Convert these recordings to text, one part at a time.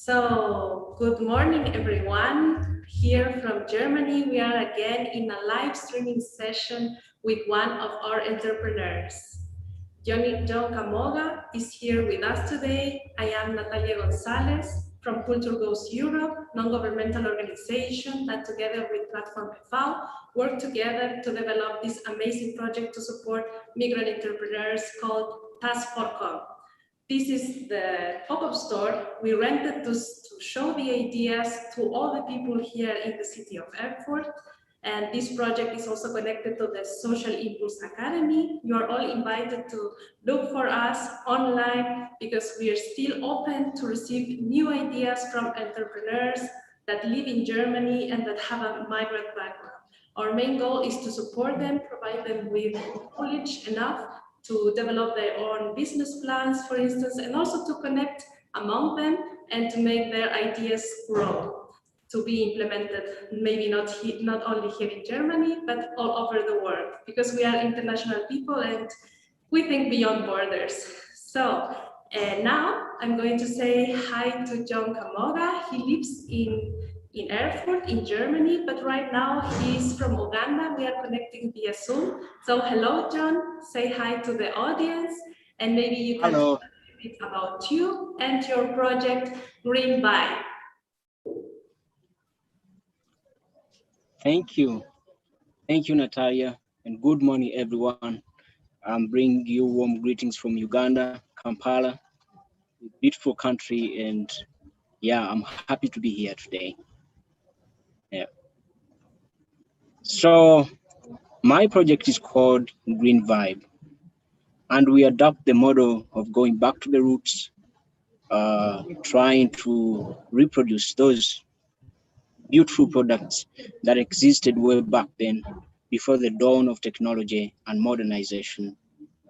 So, good morning, everyone. Here from Germany, we are again in a live streaming session with one of our entrepreneurs. John Kamoga is here with us today. I am Natalia Gonzalez from Culture Goes Europe, non-governmental organization that together with Platform PFAO work together to develop this amazing project to support migrant entrepreneurs called TASKFORCOME. This is the pop-up store we rented to show the ideas to all the people here in the city of Erfurt. And this project is also connected to the Social Impulse Academy. You are all invited to look for us online because we are still open to receive new ideas from entrepreneurs that live in Germany and that have a migrant background. Our main goal is to support them, provide them with knowledge enough to develop their own business plans, for instance, and also to connect among them and to make their ideas grow, to be implemented, maybe not only here in Germany, but all over the world, because we are international people and we think beyond borders. So now I'm going to say hi to John Kamoga. He lives in Erfurt, in Germany, but right now he's from Uganda. We are connecting via Zoom. So hello, John. Say hi to the audience, and maybe you can Hello. talk a bit about you and your project, Green Buy. Thank you. Thank you, Natalia, and good morning, everyone. I'm bringing you warm greetings from Uganda, Kampala, a beautiful country, and yeah, I'm happy to be here today. Yeah. So my project is called Green Vibe, and we adopt the model of going back to the roots, trying to reproduce those beautiful products that existed way back then, before the dawn of technology and modernization.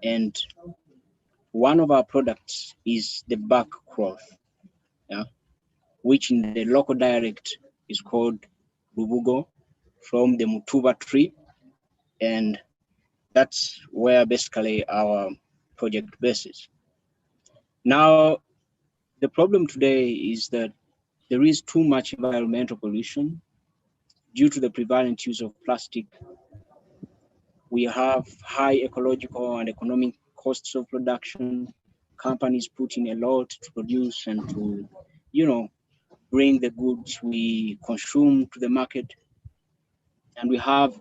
And one of our products is the bark cloth, yeah, which in the local dialect is called rubugo, from the mutuba tree. And that's where basically our project bases. Now, the problem today is that there is too much environmental pollution due to the prevalent use of plastic. We have high ecological and economic costs of production. Companies put in a lot to produce and to, bring the goods we consume to the market. And we have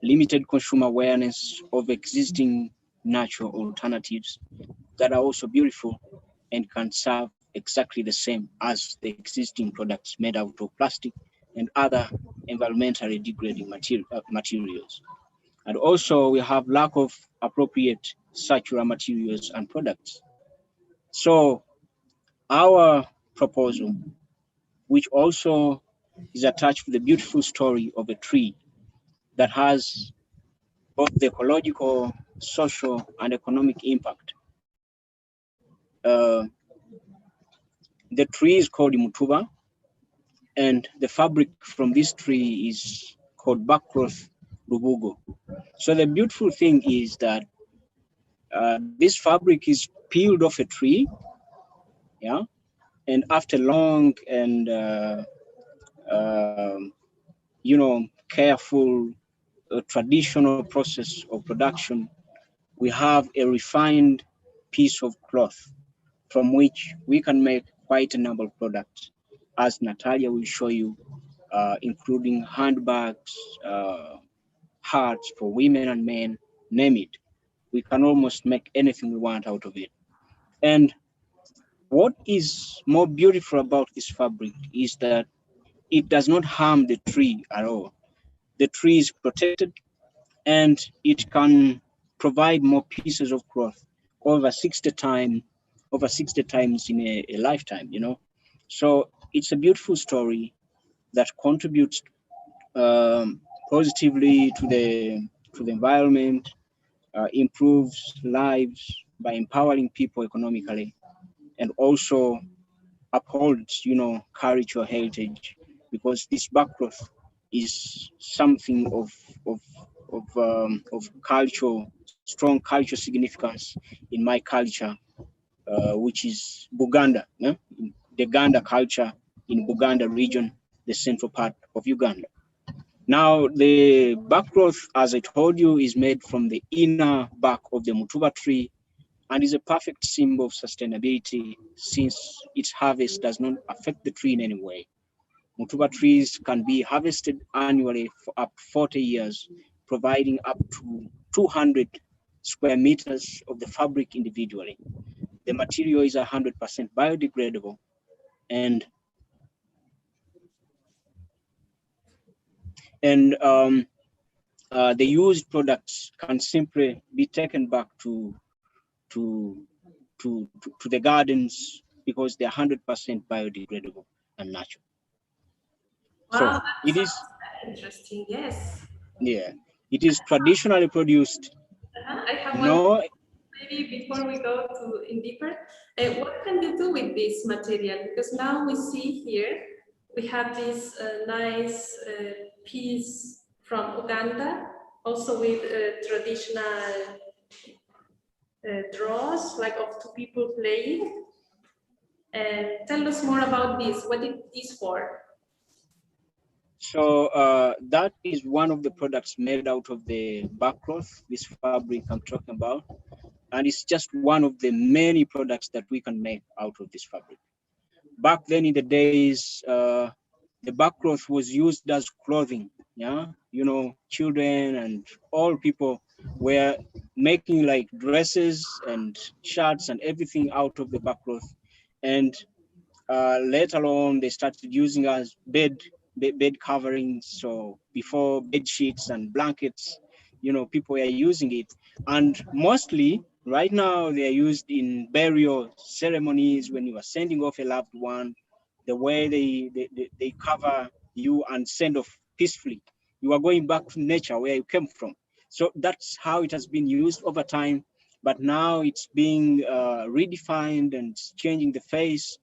limited consumer awareness of existing natural alternatives that are also beautiful and can serve exactly the same as the existing products made out of plastic and other environmentally degrading materials. And also we have lack of appropriate circular materials and products. So our proposal, which also is attached to the beautiful story of a tree that has both the ecological, social, and economic impact. The tree is called mutuba, and the fabric from this tree is called backcloth rubugo. So the beautiful thing is that this fabric is peeled off a tree, yeah, and after long and careful traditional process of production, we have a refined piece of cloth from which we can make quite a number of products, as Natalia will show you, including handbags, hats for women and men, name it. We can almost make anything we want out of it. And what is more beautiful about this fabric is that it does not harm the tree at all. The tree is protected and it can provide more pieces of cloth over 60 times in a lifetime, So it's a beautiful story that contributes positively to the environment, improves lives by empowering people economically, and also upholds, cultural heritage, because this backcloth is something of strong cultural significance in my culture, which is Buganda. Yeah? the Ganda culture in Buganda region, the central part of Uganda. Now, the backgrowth, as I told you, is made from the inner bark of the mutuba tree and is a perfect symbol of sustainability since its harvest does not affect the tree in any way. Mutuba trees can be harvested annually for up to 40 years, providing up to 200 square meters of the fabric individually. The material is 100% biodegradable, and the used products can simply be taken back to to the gardens because they're 100% biodegradable and natural. Wow, So that it sounds is, very interesting. Yes. yeah, it is traditionally produced. I have one No, maybe before we go to in deeper. What can you do with this material? Because now we see here we have this nice piece from Uganda, also with traditional draws, like of two people playing. Tell us more about this. What it is for? so that is one of the products made out of the backcloth, this fabric I'm talking about, and it's just one of the many products that we can make out of this fabric. Back then in the days, the backcloth was used as clothing. Yeah, you know, children and all people were making like dresses and shirts and everything out of the backcloth, and later on they started using as bed coverings. So before bed sheets and blankets, you know, people are using it, and mostly right now they are used in burial ceremonies when you are sending off a loved one. The way they cover you and send off peacefully, you are going back to nature where you came from. So that's how it has been used over time, but now it's being redefined and it's changing the face.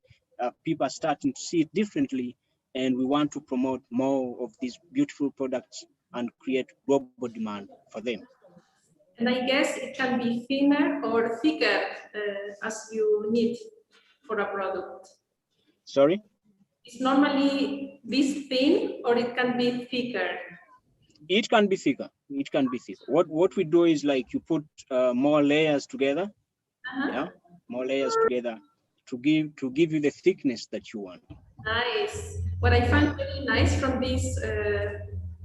People are starting to see it differently, and we want to promote more of these beautiful products and create global demand for them. And I guess it can be thinner or thicker as you need for a product. Sorry? It's normally this thin or it can be thicker. It can be thicker. It can be thicker. What we do is like you put more layers together. Yeah, more layers together to give you the thickness that you want. Nice. What I find really nice from this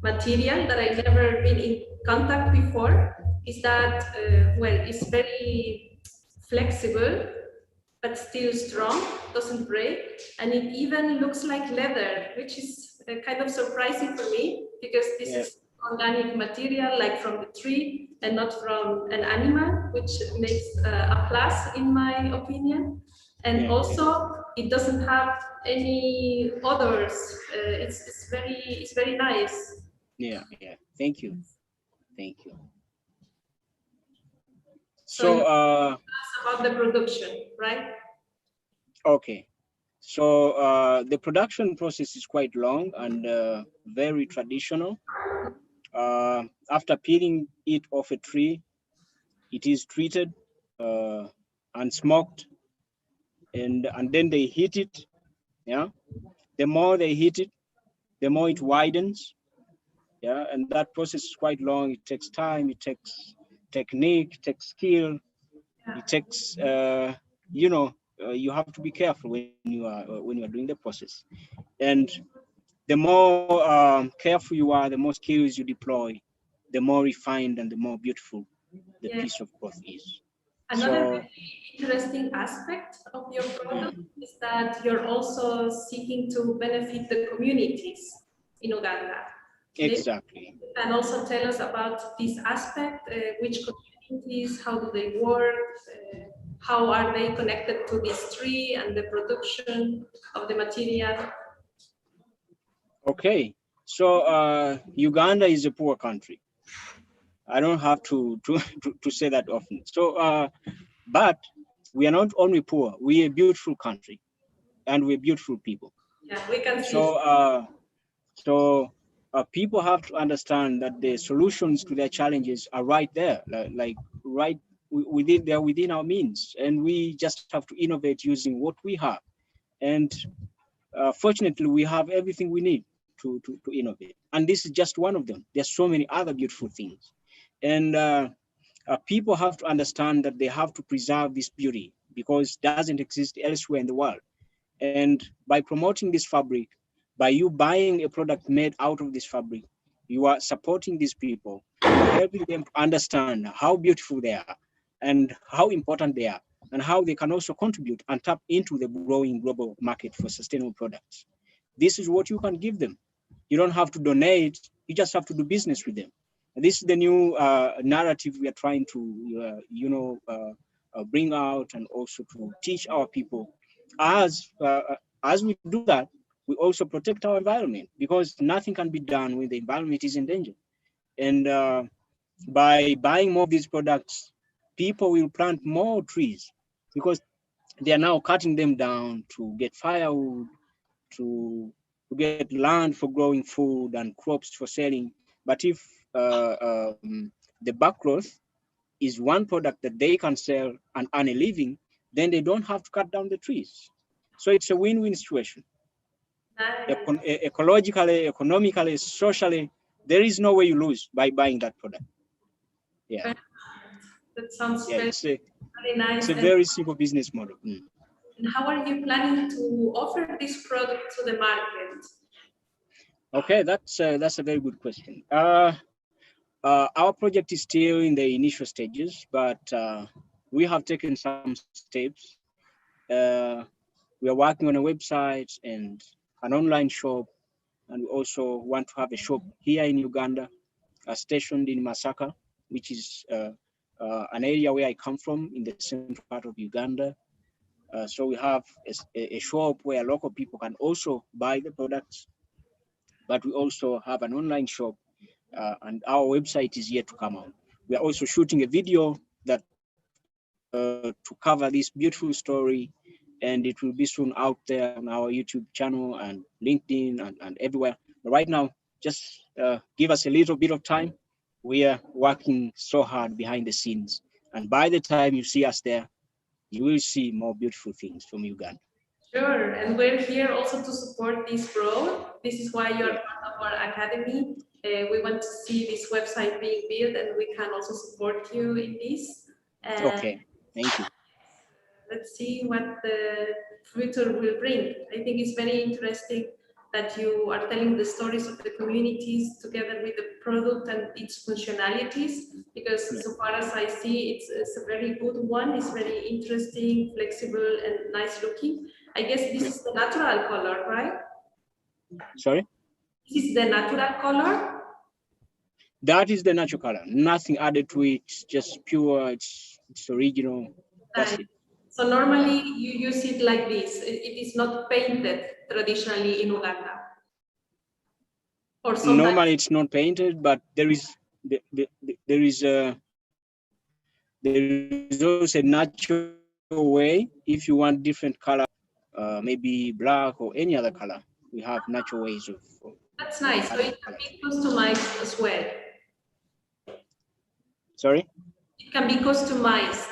material that I've never been in contact before is that, well, it's very flexible, but still strong, doesn't break, and it even looks like leather, which is kind of surprising for me because this Yeah, is organic material, like from the tree and not from an animal, which makes a plus in my opinion. And yeah, yeah, also, it doesn't have any odors. It's very nice. yeah, yeah. Thank you. Thank you. So you So asked about the production, right? okay. So the production process is quite long and very traditional. After peeling it off a tree, it is treated uh, and smoked, and then they heat it. Yeah, the more they heat it, the more it widens. Yeah, and that process is quite long. It takes time. It takes technique. It takes skill. It takes you have to be careful when you are doing the process. And the more careful you are, the more skills you deploy, the more refined and the more beautiful the Yeah. piece of cloth is. Another So really interesting aspect of your product mm, is that you're also seeking to benefit the communities in Uganda. Maybe exactly. you can also tell us about this aspect, which communities, how do they work, how are they connected to this tree and the production of the material? Okay. So Uganda is a poor country. I don't have to say that often. So but we are not only poor, we are a beautiful country and we're beautiful people. Yeah, we can see. So people have to understand that the solutions to their challenges are right there, like within our means, and we just have to innovate using what we have. And fortunately, we have everything we need to innovate. And this is just one of them. There's so many other beautiful things. And people have to understand that they have to preserve this beauty because it doesn't exist elsewhere in the world. And by promoting this fabric, by you buying a product made out of this fabric, you are supporting these people. You are helping them to understand how beautiful they are and how important they are and how they can also contribute and tap into the growing global market for sustainable products. This is what you can give them. You don't have to donate, you just have to do business with them. And this is the new narrative we are trying to, bring out and also to teach our people. As we do that, we also protect our environment because nothing can be done when the environment is in danger. And by buying more of these products, people will plant more trees because they are now cutting them down to get firewood, to, to get land for growing food and crops for selling. But if the backgrowth is one product that they can sell and earn a living, then they don't have to cut down the trees. So it's a win-win situation. Ecologically, economically, socially, there is no way you lose by buying that product. Yeah. That sounds Yeah, very nice. it's a very simple business model. And how are you planning to offer this product to the market? Okay, that's a very good question. Our project is still in the initial stages, but we have taken some steps. Uh, we are working on a website and an online shop, and we also want to have a shop here in Uganda, stationed in Masaka, which is an area where I come from in the central part of Uganda. So we have a shop where local people can also buy the products, but we also have an online shop, and our website is yet to come out. We are also shooting a video that to cover this beautiful story, and it will be soon out there on our YouTube channel and LinkedIn and everywhere. But right now, just give us a little bit of time. We are working so hard behind the scenes, and by the time you see us there, you will see more beautiful things from Uganda. Sure, and we're here also to support this growth. This is why you're part of our academy. We want to see this website being built, and we can also support you in this. Okay, thank you. Let's see what the future will bring. I think it's very interesting that you are telling the stories of the communities together with the product and its functionalities, because so far as I see, it's a very good one. It's very interesting, flexible, and nice looking. I guess this is the natural color, right? Sorry? This is the natural color? That is the natural color. Nothing added to it. Just pure. It's original. That's Nice. it. So normally you use it like this. It is not painted traditionally in Uganda. Or sometimes. Normally it's not painted, but there is also a natural way. If you want different color, maybe black or any other color, we have natural ways of That's nice. So adding it can colors. be customized as well. Sorry? It can be customized.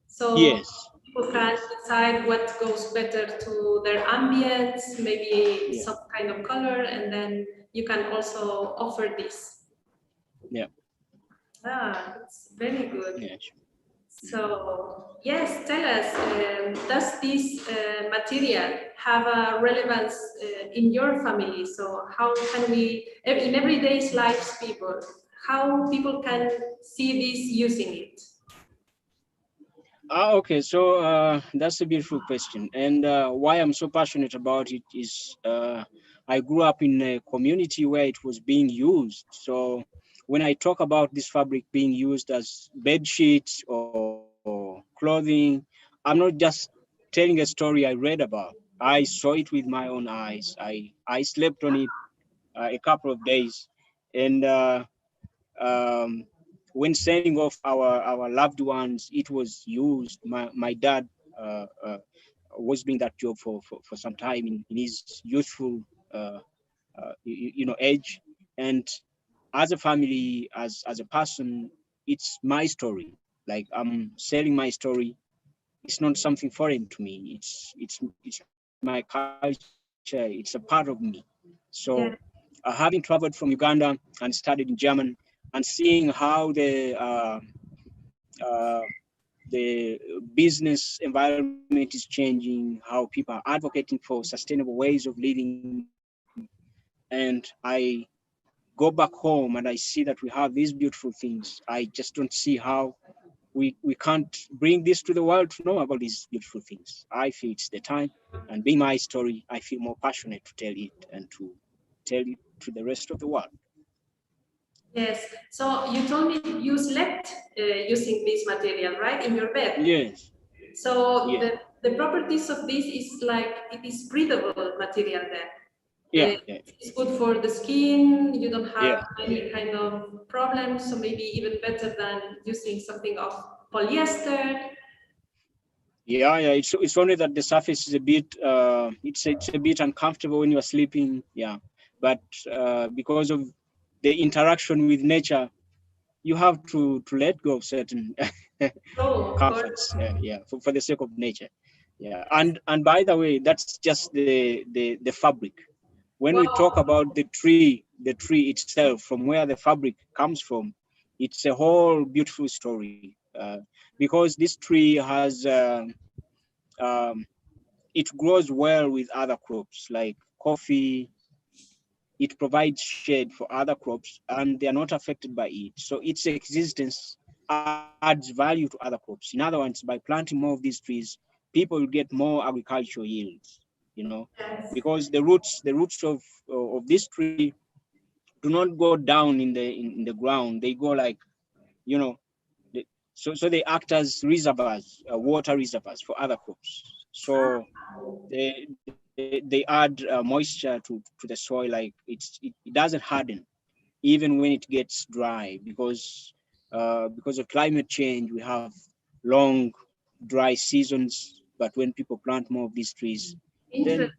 So Yes. people can decide what goes better to their ambience, maybe some kind of color, and then you can also offer this. Yeah. Ah, that's very good. Yeah. Sure. So yes, tell us, does this material have a relevance in your family? So how can we, in everyday's lives, how people can see this using it? Okay, so that's a beautiful question. And why I'm so passionate about it is I grew up in a community where it was being used. So when I talk about this fabric being used as bed sheets or clothing, I'm not just telling a story I read about. I saw it with my own eyes. I slept on it a couple of days. And um, when sending off our loved ones, it was used. My dad was doing that job for some time in his youthful age, and as a family, as a person, it's my story. Like I'm selling my story. It's not something foreign to me. It's my culture. It's a part of me. So Yeah. having traveled from Uganda and studied in German and seeing how the business environment is changing, how people are advocating for sustainable ways of living, and I go back home and I see that we have these beautiful things. I just don't see how we can't bring this to the world to know about these beautiful things. I feel it's the time, and being my story, I feel more passionate to tell it and to tell it to the rest of the world. Yes. So you told me you slept using this material, right, in your bed. Yes, So yeah, the properties of this is like it is breathable material then. yeah, yeah, It's good for the skin. You don't have yeah. any kind of problems. So maybe even better than using something of polyester. Yeah, yeah. It's only that the surface is a bit it's a bit uncomfortable when you are sleeping. Yeah, but because of the interaction with nature, you have to let go of certain Oh, of course. comforts. Yeah, for the sake of nature. Yeah, and by the way, that's just the fabric. When we talk Wow. about the tree itself, from where the fabric comes from, it's a whole beautiful story. Because this tree has um, it grows well with other crops like coffee. It provides shade for other crops and they are not affected by it. So its existence adds value to other crops. In other words, by planting more of these trees, people will get more agricultural yields, you know, Yes. because the roots of this tree do not go down in the ground. They go like, you know, they, so they act as reservoirs, water reservoirs for other crops. So they add moisture to the soil, like it doesn't harden even when it gets dry, because of climate change we have long dry seasons, but when people plant more of these trees, then Interesting.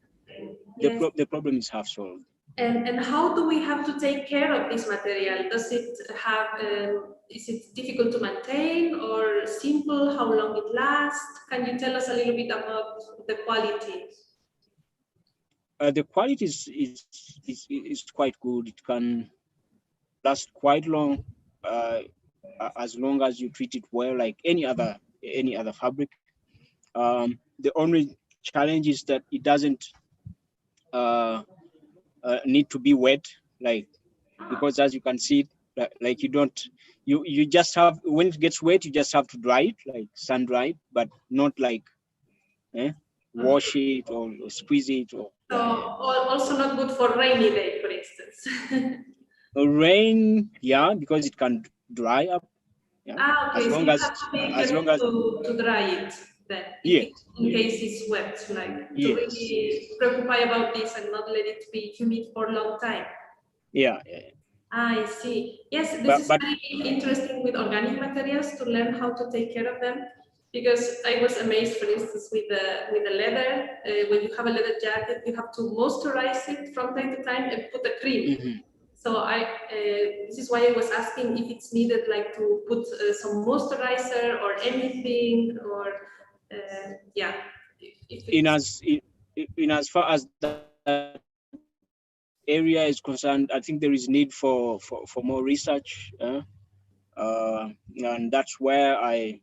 Yes. the problem is half solved. And how do we have to take care of this material? Does it have, is it difficult to maintain or simple? How long it lasts? Can you tell us a little bit about the quality? The quality is quite good. It can last quite long, uh, as long as you treat it well, like any other fabric. The only challenge is that it doesn't uh, need to be wet, like, because as you can see, like you don't, you just have, when it gets wet, you just have to dry it, like sun dry it, but not like eh, Okay. wash it or squeeze it, or So yeah, yeah. also not good for rainy day, for instance. Rain, yeah, because it can dry up, yeah, Ah, okay. So you have to be as long careful as to dry it then, if it, yes, in yes, case it's wet, like to yes, really preoccupy about this and not let it be humid for a long time. yeah, yeah. I see. Yes, this is But very interesting with organic materials to learn how to take care of them. Because I was amazed, for instance, with the leather. When you have a leather jacket, you have to moisturize it from time to time and put a cream. mhm. So this is why I was asking if it's needed, like to put some moisturizer or anything, or yeah, if in it's as far as that area is concerned, I think there is need for more research, and that's why I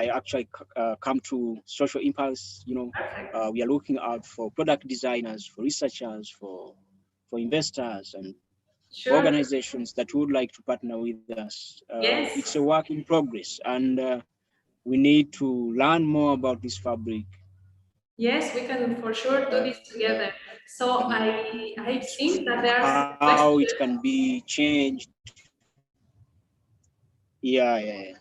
actually come to Social Impulse. perfect. We are looking out for product designers, for researchers, for investors, and Sure. organizations that would like to partner with us. It's a Yes. work in progress, and we need to learn more about this fabric, Yes, we can for sure do this together. So I've seen that there are some how it can questions. be changed. Yeah, yeah, yeah.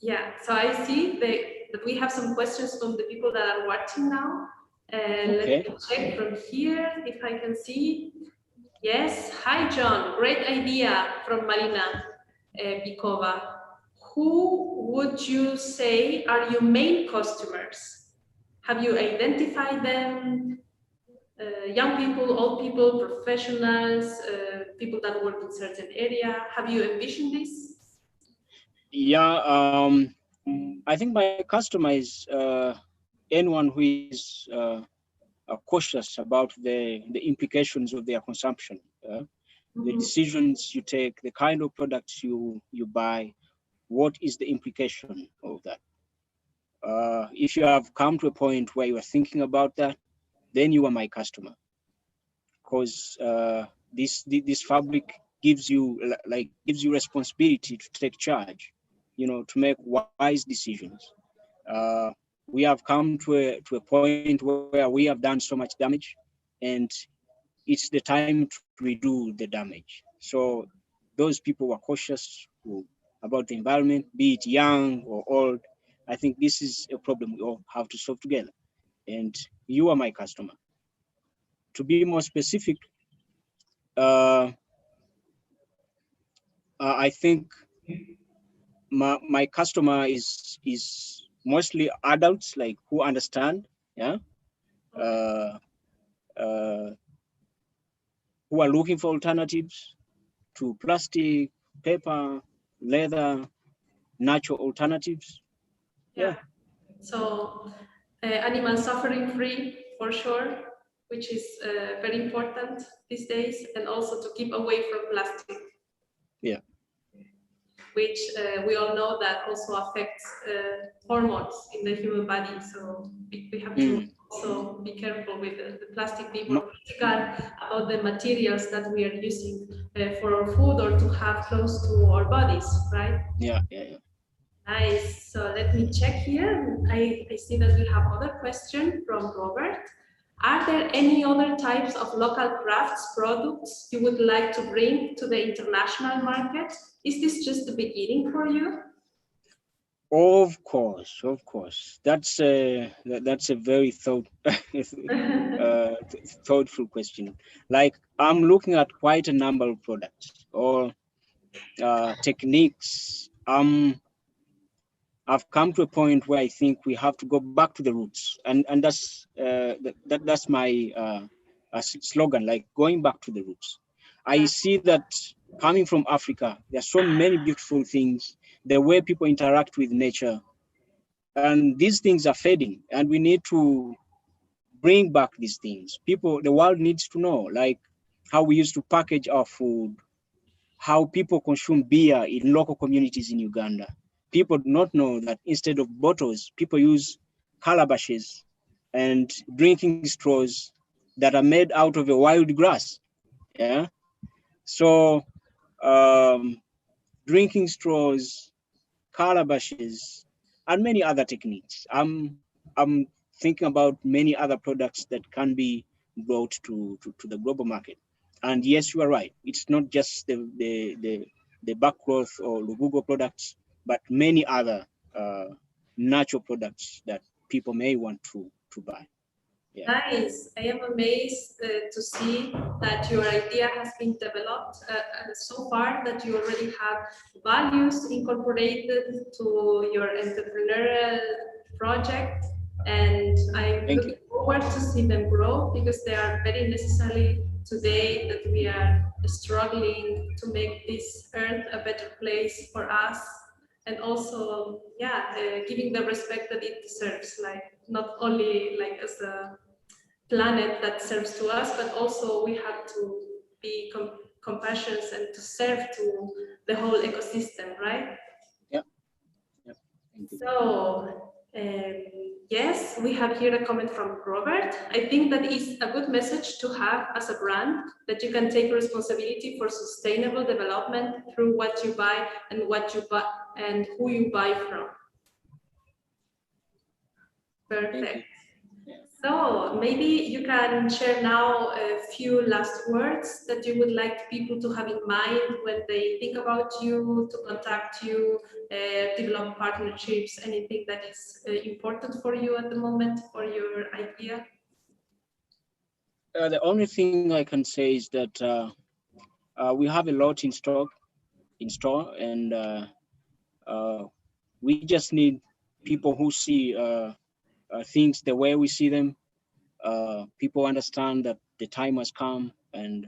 Yeah, so I see that we have some questions from the people that are watching now. Let Okay. me check from here if I can see. Yes, hi John, great idea from Marina Bikova. Who would you say are your main customers? Have you identified them? Young people, old people, professionals, people that work in certain area. Have you envisioned this? Yeah. I think my customer is anyone who is cautious about the implications of their consumption, the decisions you take, the kind of products you buy, what is the implication of that? If you have come to a point where you are thinking about that, then you are my customer, because this fabric gives you gives you responsibility to take charge, to make wise decisions. Uh, we have come to a point where we have done so much damage, and it's the time to redo the damage. So those people were cautious about the environment, be it young or old. I think this is a problem we all have to solve together. And you are my customer. To be more specific, uh, I think my customer is mostly adults, like who understand, yeah, uh, uh, who are looking for alternatives to plastic, paper, leather, natural alternatives. Yeah. Yeah. So animal suffering free for sure, which is very important these days, and also to keep away from plastic. Yeah. Which we all know that also affects hormones in the human body. So we have to also be careful with the plastic, be more critical about the materials that we are using for our food or to have close to our bodies, right? Yeah, yeah, yeah. Nice. So let me check here. I see that we have other question from Robert. Are there any other types of local crafts products you would like to bring to the international market? Is this just the beginning for you? Of course, of course. That's a very thoughtful question. Like, I'm looking at quite a number of products or techniques. I've come to a point where I think we have to go back to the roots, and that's my slogan, like going back to the roots. I see that coming from Africa, there are so many beautiful things, the way people interact with nature, and these things are fading, and we need to bring back these things. The world needs to know, like how we used to package our food, how people consume beer in local communities in Uganda. People do not know that instead of bottles, people use calabashes and drinking straws that are made out of a wild grass. Yeah. So drinking straws, calabashes, and many other techniques. I'm thinking about many other products that can be brought to the global market. And yes, you are right. It's not just the backcloth or Lugugo products, but many other natural products that people may want to buy. Yeah. Nice. I am amazed to see that your idea has been developed so far, that you already have values incorporated to your entrepreneurial project. And I'm Thank you. looking forward to see them grow, because they are very necessary today that we are struggling to make this earth a better place for us, and also, yeah, giving the respect that it deserves, like not only like as a planet that serves to us, but also we have to be compassionate and to serve to the whole ecosystem, right? Yeah. Yeah. Thank you. So, yes, we have here a comment from Robert. I think that is a good message to have as a brand, that you can take responsibility for sustainable development through what you buy and what you buy and who you buy from. Perfect. So maybe you can share now a few last words that you would like people to have in mind when they think about you, to contact you, develop partnerships, anything that is important for you at the moment for your idea. The only thing I can say is that we have a lot in store, and we just need people who see things the way we see them. People understand that the time has come, and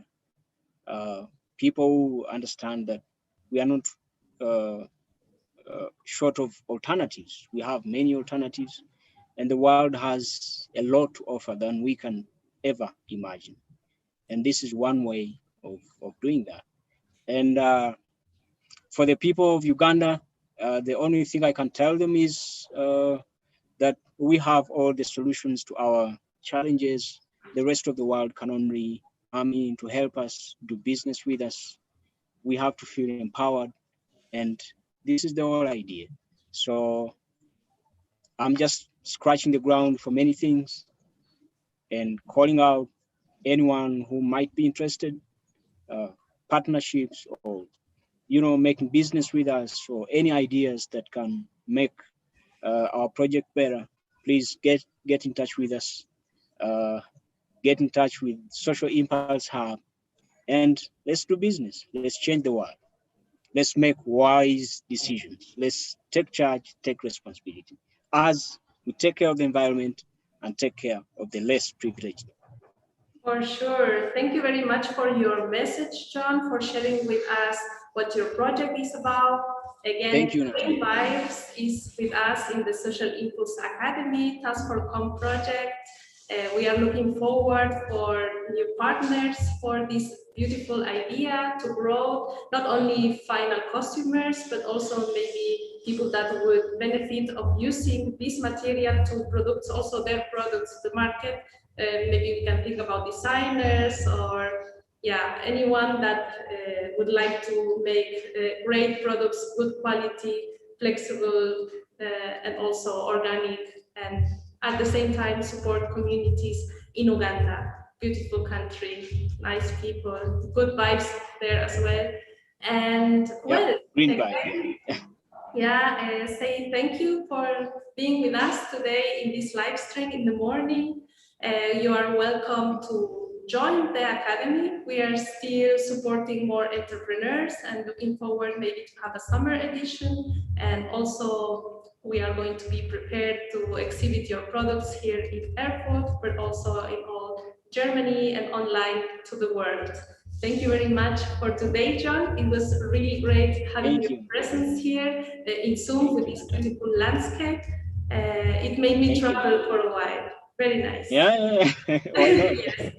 uh, people who understand that we are not uh, short of alternatives. We have many alternatives, and the world has a lot to offer than we can ever imagine. And this is one way of doing that. And for the people of Uganda, the only thing I can tell them is that we have all the solutions to our challenges. The rest of the world can only come in to help us do business with us. We have to feel empowered, and this is the whole idea. So I'm just scratching the ground for many things and calling out anyone who might be interested, uh, partnerships, or making business with us, or any ideas that can make our project better. Please get in touch with us. Uh, get in touch with Social Impulse Hub, and let's do business. Let's change the world. Let's make wise decisions. Let's take charge, take responsibility as we take care of the environment and take care of the less privileged. For sure. Thank you very much for your message, John, for sharing with us what your project is about. Again, Thank you, Green Natalia. Vibes is with us in the Social Impulse Academy TASKFORCOME project. We are looking forward for new partners for this beautiful idea to grow, not only final customers, but also maybe people that would benefit of using this material to produce also their products to the market. Maybe we can think about designers or anyone that would like to make great products, good quality, flexible, and also organic, and at the same time support communities in Uganda. Beautiful country, nice people, good vibes there as well. And Yep, well, green vibe. say thank you for being with us today in this live stream in the morning. You are welcome to join the Academy. We are still supporting more entrepreneurs and looking forward maybe to have a summer edition. And also we are going to be prepared to exhibit your products here in Airport, but also in all Germany and online to the world. Thank you very much for today, John. It was really great having Thank your you. presence here in Zoom Thank with you, this Natalia. beautiful landscape. It made me Thank you. travel for a while. Very nice. Yeah, why not? Yes.